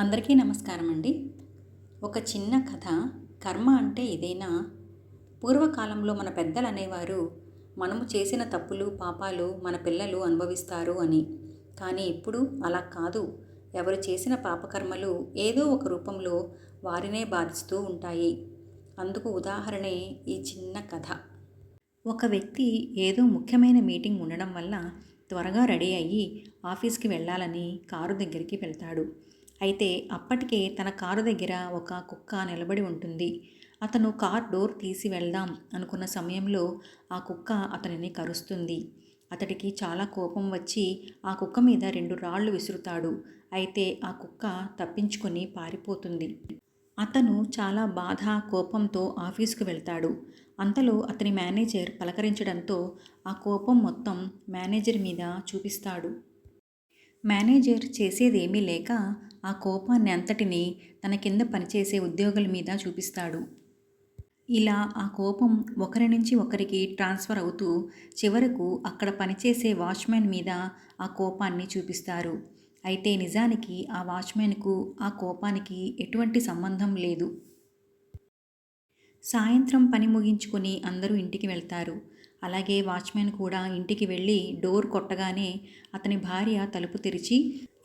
అందరికీ నమస్కారం అండి. ఒక చిన్న కథ. కర్మ అంటే ఇదేనా? పూర్వకాలంలో మన పెద్దలు అనేవారు, మనము చేసిన తప్పులు, పాపాలు మన పిల్లలు అనుభవిస్తారు అని. కానీ ఇప్పుడు అలా కాదు. ఎవరు చేసిన పాపకర్మలు ఏదో ఒక రూపంలో వారినే బాధిస్తూ ఉంటాయి. అందుకు ఉదాహరణే ఈ చిన్న కథ. ఒక వ్యక్తి ఏదో ముఖ్యమైన మీటింగ్ ఉండడం వల్ల త్వరగా రెడీ అయ్యి ఆఫీస్కి వెళ్ళాలని కారు దగ్గరికి వెళ్తాడు. అయితే అప్పటికే తన కారు దగ్గర ఒక కుక్క నిలబడి ఉంటుంది. అతను కార్ డోర్ తీసి వెళ్దాం అనుకున్న సమయంలో ఆ కుక్క అతనిని కరుస్తుంది. అతడికి చాలా కోపం వచ్చి ఆ కుక్క మీద 2 రాళ్ళు విసురుతాడు. అయితే ఆ కుక్క తప్పించుకొని పారిపోతుంది. అతను చాలా బాధ, కోపంతో ఆఫీసుకు వెళ్తాడు. అంతలో అతని మేనేజర్ పలకరించడంతో ఆ కోపం మొత్తం మేనేజర్ మీద చూపిస్తాడు. మేనేజర్ చేసేదేమీ లేక ఆ కోపాన్ని అంతటినీ తన కింద పనిచేసే ఉద్యోగుల మీద చూపిస్తాడు. ఇలా ఆ కోపం ఒకరి నుంచి ఒకరికి ట్రాన్స్ఫర్ అవుతూ చివరకు అక్కడ పనిచేసే వాచ్మెన్ మీద ఆ కోపాన్ని చూపిస్తారు. అయితే నిజానికి ఆ వాచ్మెన్కు ఆ కోపానికి ఎటువంటి సంబంధం లేదు. సాయంత్రం పని ముగించుకొని అందరూ ఇంటికి వెళ్తారు. అలాగే వాచ్మెన్ కూడా ఇంటికి వెళ్ళి డోర్ కొట్టగానే అతని భార్య తలుపు తెరిచి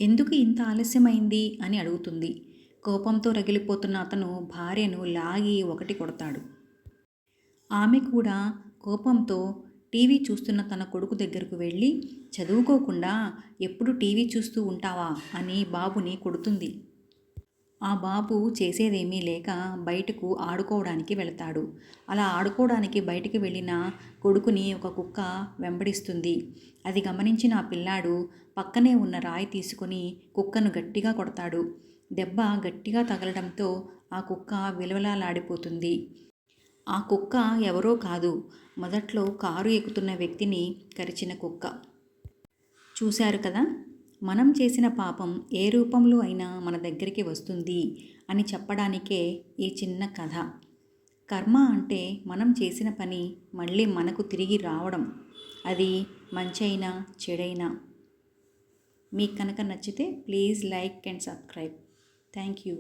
ఎందుకు ఇంత ఆలస్యమైంది అని అడుగుతుంది. కోపంతో రగిలిపోతున్న అతను భార్యను లాగి ఒకటి కొడతాడు. ఆమె కూడా కోపంతో టీవీ చూస్తున్న తన కొడుకు దగ్గరకు వెళ్ళి చదువుకోకుండా ఎప్పుడు టీవీ చూస్తూ ఉంటావా అని బాబుని కొడుతుంది. ఆ బాబు చేసేదేమీ లేక బయటకు ఆడుకోవడానికి వెళతాడు. అలా ఆడుకోవడానికి బయటికి వెళ్ళిన కొడుకుని ఒక కుక్క వెంబడిస్తుంది. అది గమనించిన ఆ పిల్లాడు పక్కనే ఉన్న రాయి తీసుకొని కుక్కను గట్టిగా కొడతాడు. దెబ్బ గట్టిగా తగలడంతో ఆ కుక్క విలవిలలాడిపోతుంది. ఆ కుక్క ఎవరో కాదు, మొదట్లో కారు ఎక్కుతున్న వ్యక్తిని కరిచిన కుక్క. చూశారు కదా, మనం చేసిన పాపం ఏ రూపంలో అయినా మన దగ్గరికి వస్తుంది అని చెప్పడానికే ఈ చిన్న కథ. కర్మ అంటే మనం చేసిన పని మళ్ళీ మనకు తిరిగి రావడం. అది మంచైనా చెడైనా. మీకు కనుక నచ్చితే please like and subscribe. Thank you.